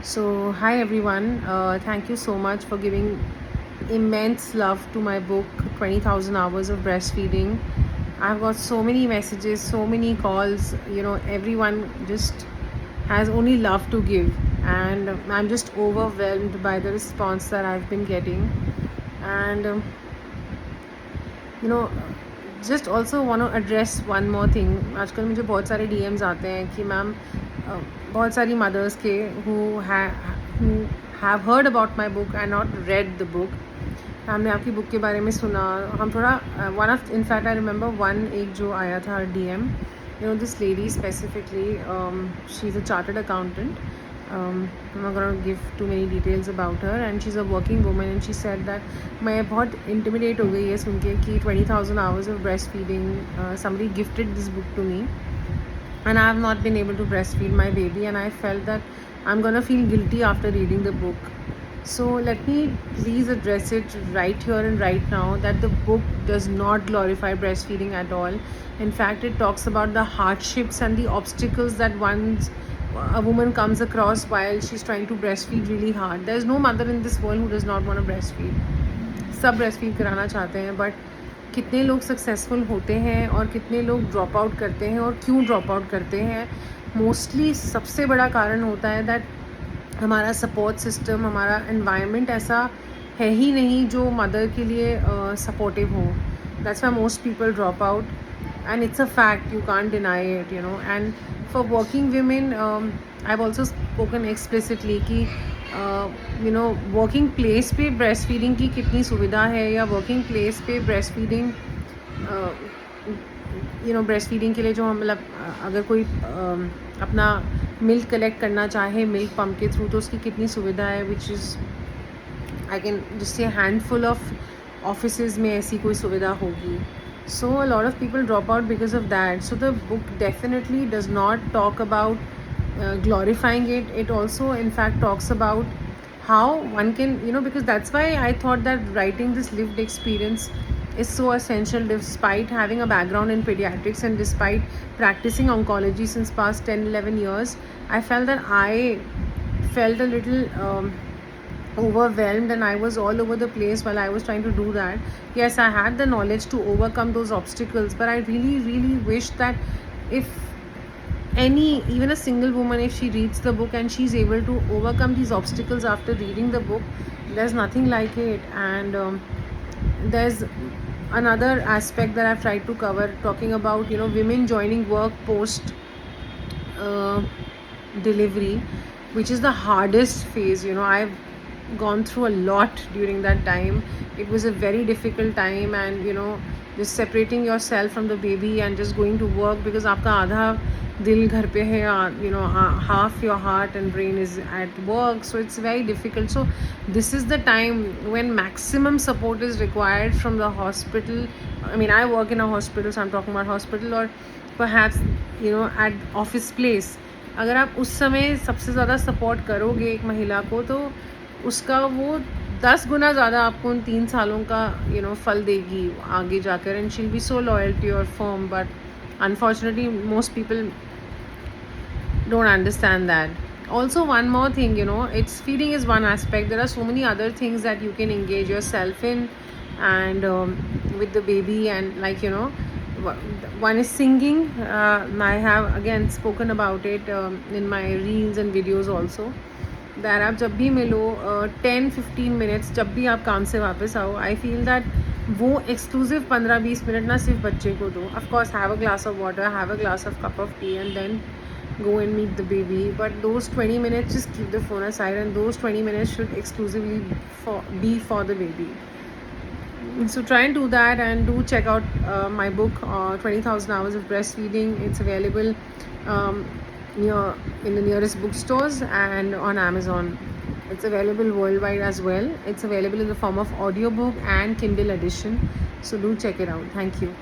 So, hi everyone. Thank you so much for giving immense love to my book, 20,000 Hours of Breastfeeding. I've got so many messages, so many calls. Everyone just has only love to give, and I'm just overwhelmed by the response that I've been getting. And you know just also want to address one more thing. आजकल मुझे बहुत सारे DMs आते हैं कि ma'am बहुत सारी mother's के who have heard about my book and not read the book. हमने आपकी बुक के बारे में सुना. हम थोड़ा one of in fact I remember one एक जो आया था DM, this lady specifically, she is a chartered accountant. I'm not going to give too many details about her, and she's a working woman, and she said that मैं बहुत intimidate हो गई है सुन के कि 20,000 hours of breastfeeding, somebody gifted this book to me and I have not been able to breastfeed my baby, and I felt that I'm going to feel guilty after reading the book. So let me please address it right here and right now that the book does not glorify breastfeeding at all. In fact, it talks about the hardships and the obstacles that a woman comes across while she's trying to breastfeed really hard. There's no mother in this world who does not want to breastfeed. सब breastfeed कराना चाहते हैं, but कितने लोग successful होते हैं और कितने लोग ड्रॉप आउट करते हैं और क्यों ड्रॉप आउट करते हैं. मोस्टली सबसे बड़ा कारण होता है दैट हमारा सपोर्ट सिस्टम, हमारा एनवायरनमेंट ऐसा है ही नहीं जो मदर के लिए सपोर्टिव हो. That's why most people drop out, and it's a fact, you can't deny it. And for working women, I've also spoken explicitly कि वर्किंग प्लेस पे ब्रेस्ट फीडिंग की कितनी सुविधा है, या वर्किंग प्लेस पे ब्रेस्ट फीडिंग ब्रेस्ट फीडिंग के लिए जो हम मतलब अगर कोई अपना मिल्क कलेक्ट करना चाहे मिल्क पम्प के थ्रू, तो उसकी कितनी सुविधा है, which is I can just say handful of offices में ऐसी कोई सुविधा होगी. So a lot of people drop out because of that. So the book definitely does not talk about glorifying it. It also in fact talks about how one can, because that's why I thought that writing this lived experience is so essential. Despite having a background in pediatrics and despite practicing oncology since past 10-11 years, I felt that I felt a little overwhelmed, and I was all over the place while I was trying to do that. Yes, I had the knowledge to overcome those obstacles, but I really wish that if even a single woman, if she reads the book and she's able to overcome these obstacles after reading the book, there's nothing like it. And there's another aspect that I've tried to cover, talking about women joining work post delivery, which is the hardest phase. I've gone through a lot during that time. It was a very difficult time, and just separating yourself from the baby and just going to work, because आपका आधा दिल घर पे है, half your heart and brain is at work, so it's very difficult. So this is the time when maximum support is required from the hospital. I mean, I work in a hospital, so I'm talking about hospital, or perhaps at office place. अगर आप उस समय सबसे ज़्यादा support करोगे एक महिला को, तो उसका वो 10 गुना ज़्यादा आपको उन 3 सालों का फल देगी आगे जाकर, and she will be so loyal to your firm. But unfortunately most people don't understand that. Also, one more thing, it's feeding is one aspect. There are so many other things that you can engage yourself in, and with the baby, and one is singing. I have again spoken about it in my reels and videos also. That आप जब भी मिलो 10-15 minutes, जब भी आप काम से वापस आओ, आई फील दैट वो एक्सक्लूसिव 15-20 मिनट ना सिर्फ बच्चे को दो. Of course have a glass of water, have a glass of cup of tea, and then go and meet the baby. But those 20 minutes, just keep the phone aside, and those 20 minutes should exclusively be for the baby. So try and do that, and do check out my book, 20,000 Hours of Breastfeeding. It's available in the nearest bookstores and on Amazon. It's available worldwide as well. It's available in the form of audiobook and Kindle edition. So do check it out. Thank you.